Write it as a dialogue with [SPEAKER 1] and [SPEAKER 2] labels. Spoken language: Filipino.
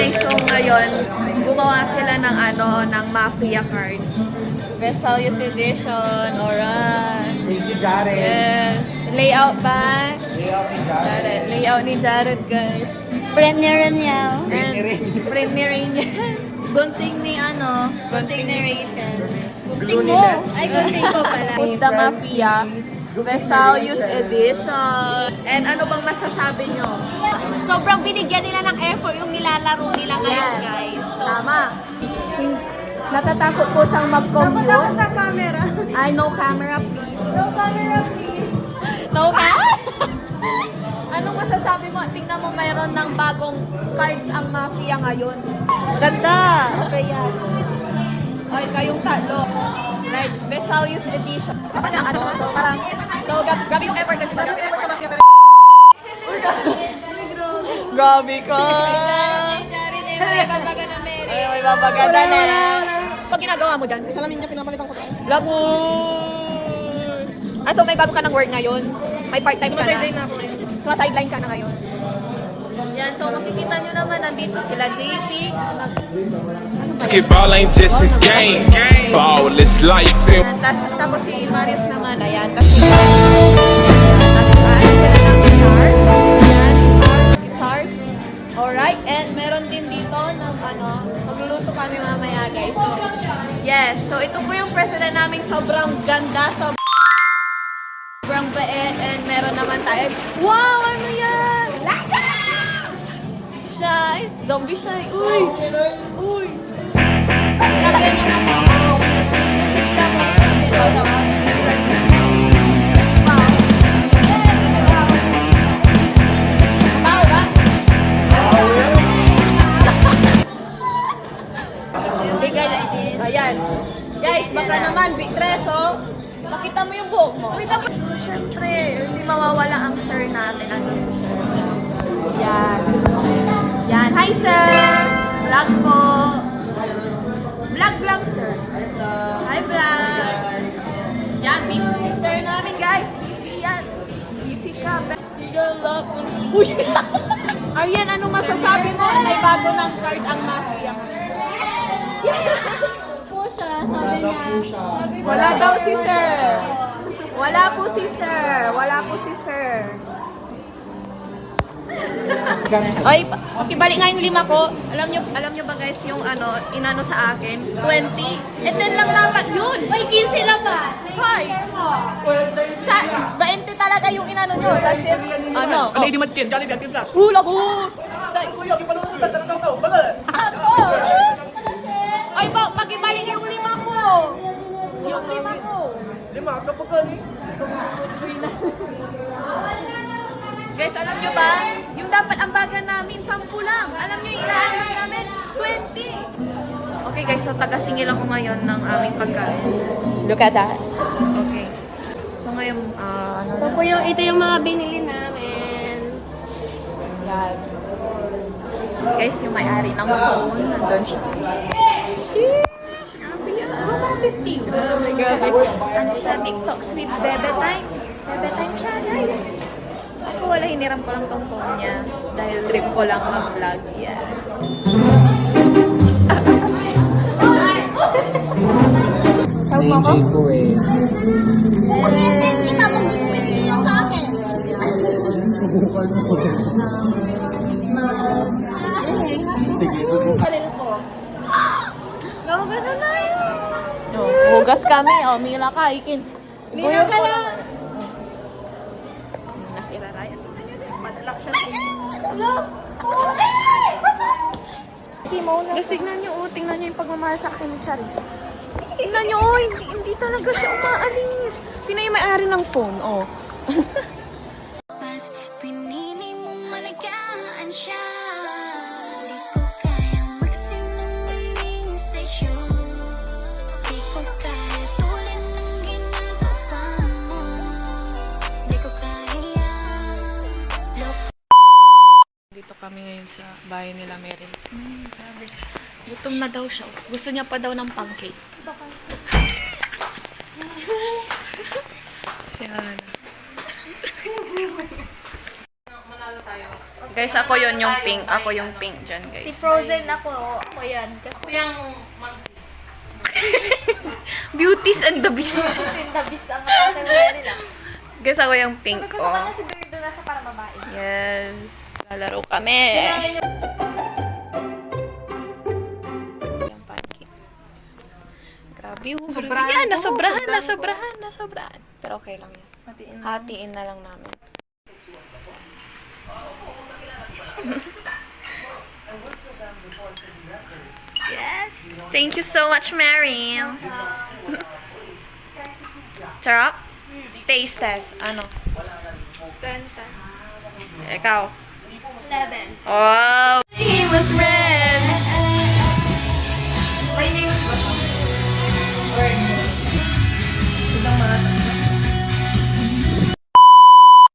[SPEAKER 1] guys, so ngayon, gumawa sila ng ng mafia cards. Vesalius edition, alright.
[SPEAKER 2] Thank you, Jared.
[SPEAKER 1] Yes. Layout ba?
[SPEAKER 2] Layout ni Jared.
[SPEAKER 1] Layout ni Jared, guys.
[SPEAKER 3] Print ni Raniel.
[SPEAKER 1] And print ni Rainier.
[SPEAKER 3] Gunting ni Gunting ni Rachel. Gunting
[SPEAKER 2] Glue ni
[SPEAKER 3] mo.
[SPEAKER 2] Les.
[SPEAKER 3] Ay, gunting ko pala.
[SPEAKER 1] Who's the Mafia? Vesalius edition. And ano bang masasabi nyo?
[SPEAKER 3] Sobrang binigyan nila ng effort yung nilalaro nila ngayon,
[SPEAKER 1] Yes.
[SPEAKER 3] guys. So,
[SPEAKER 1] Tama. Natatakot po siyang mag-compute.
[SPEAKER 3] sa camera.
[SPEAKER 1] Ay, no camera, please.
[SPEAKER 3] No camera, please.
[SPEAKER 1] No camera? Anong masasabi mo? Tingnan mo mayroon ng bagong cards ang Mafia ngayon.
[SPEAKER 3] Ganda. Okay yan.
[SPEAKER 1] Ay, kayong tatlo. Like, Vesalius edition. Grabe yung effort kasi. Grabe yung effort sa Mafia. Grabe ka. Ay, may babaganda na. Pag ginagawa mo dyan,
[SPEAKER 3] Salamin niya, pinapalitan ko.
[SPEAKER 1] Lagoy! So may bago ka ng work ngayon? May part-time ka na?
[SPEAKER 3] Sumaside-line ako eh.
[SPEAKER 1] Sumaside-line ka na ngayon? Yan, so makikita nyo naman, nandito sila JP.
[SPEAKER 4] Basketball ain't just a game. Ball is life.
[SPEAKER 1] Tapos si Marius naman, ayan. Kasi guitars. Alright, and meron din dito ng magluluto kami mamaya, guys. So, yes, so ito po yung president namin, sobrang ganda, sobrang bait, and meron naman tayo. Wow, ano yan? Lasa! Shy, don't be shy. Uy! Uy! Grabe naman. Ayan. Guys, baka naman, bitres, oh. Makita mo yung buhok mo. Siyempre, hindi mawawala ang sir natin. Andun si sir. Yan. Yan. Hi, sir! Vlog po. Vlog, sir. Hi, vlog. Yan, busy si sir namin, guys. Busy yan. Busy siya. Uy! Ayan, anong masasabi mo? May bago ng card ang Mafia.
[SPEAKER 3] Po siya, sabi niya. Sabi mo,
[SPEAKER 1] Wala daw si sir. Wala po si sir. Wala po si sir. Oy, pakibalik nga yung 5 ko. Alam nyo ba guys yung inano sa akin? 20. And then lang dapat yun.
[SPEAKER 3] May 15 lang ba?
[SPEAKER 1] Hoy! Sa 20 talaga yung inano nyo. Kasi
[SPEAKER 2] Ano yung dimadkin? Jollibee, Active Flash.
[SPEAKER 1] hula ko.
[SPEAKER 2] Kuya, ipalunod ka talagang tao. Bakit?
[SPEAKER 1] Oy, pakibalik yung 5 ko. Yung 5 ko.
[SPEAKER 2] Lima, kapag ka ni.
[SPEAKER 1] Guys, alam nyo ba? Yung dapat ambagan namin, 10 lang. Alam nyo, inaambag namin, 20. Okay guys, so taga-singil ako ngayon ng aming pagkain. Look at that. Okay. So ngayon,
[SPEAKER 3] Ito po ito yung mga binili namin.
[SPEAKER 1] yan. Guys, yung may-ari ng phone, nandun siya. Grabe yan.
[SPEAKER 3] Mga 50.
[SPEAKER 1] Oh my God. Ano siya, TikToks with Bebe Time. Bebe Time siya, guys. Ako wala, hiniram ko lang tong phone niya. Dahil trip ko lang mag-vlog. Yes. Tawag mo ako?
[SPEAKER 2] ko eh.
[SPEAKER 3] Hindi ka mo yung sa akin.
[SPEAKER 2] Sige,
[SPEAKER 1] Kalil ko.
[SPEAKER 3] Gawagasan na yun.
[SPEAKER 1] Hugas kami. Mila ka, ikin.
[SPEAKER 3] Mila ka lang.
[SPEAKER 1] Nasira Ryan. Madala siya. Guys, tignan nyo, tingnan nyo yung pagmamahal sa akin ng Charis. Tingnan nyo, hindi talaga siya umaalis. Tingnan yung may-ari ng phone,
[SPEAKER 5] Mas pinili mong malagaan siya. Di ko kayang magsinungaling sa'yo. Di ko kaya tulad ng ginagawa mo. Di ko kaya.
[SPEAKER 1] Dito kami ngayon sa bahay nila Meryl. Grabe. Gutom na daw siya. Gusto niya pa daw ng pancake. Siya. Manalo tayo. Guys, ako yon yung pink. Ako yung pink dyan, guys.
[SPEAKER 3] Si Frozen ako. Ako yan. Kasi
[SPEAKER 1] Beauties and the Beast.
[SPEAKER 3] sintabis ang kategory nila.
[SPEAKER 1] Guys, ako yung pink.
[SPEAKER 3] Sabi ko sa kanya siguro doon na siya para babae.
[SPEAKER 1] Yes. Lalaro kami. Yung pancake. Grabe yung sobrahan. Yan, nasobrahan. Pero okay lang yan. Hatiin na lang namin. Yes. Thank you so much, Mary. Sarap? Taste test. Ano?
[SPEAKER 3] 10.
[SPEAKER 1] Ikaw?
[SPEAKER 3] 11.
[SPEAKER 1] Oh!
[SPEAKER 3] He was ready.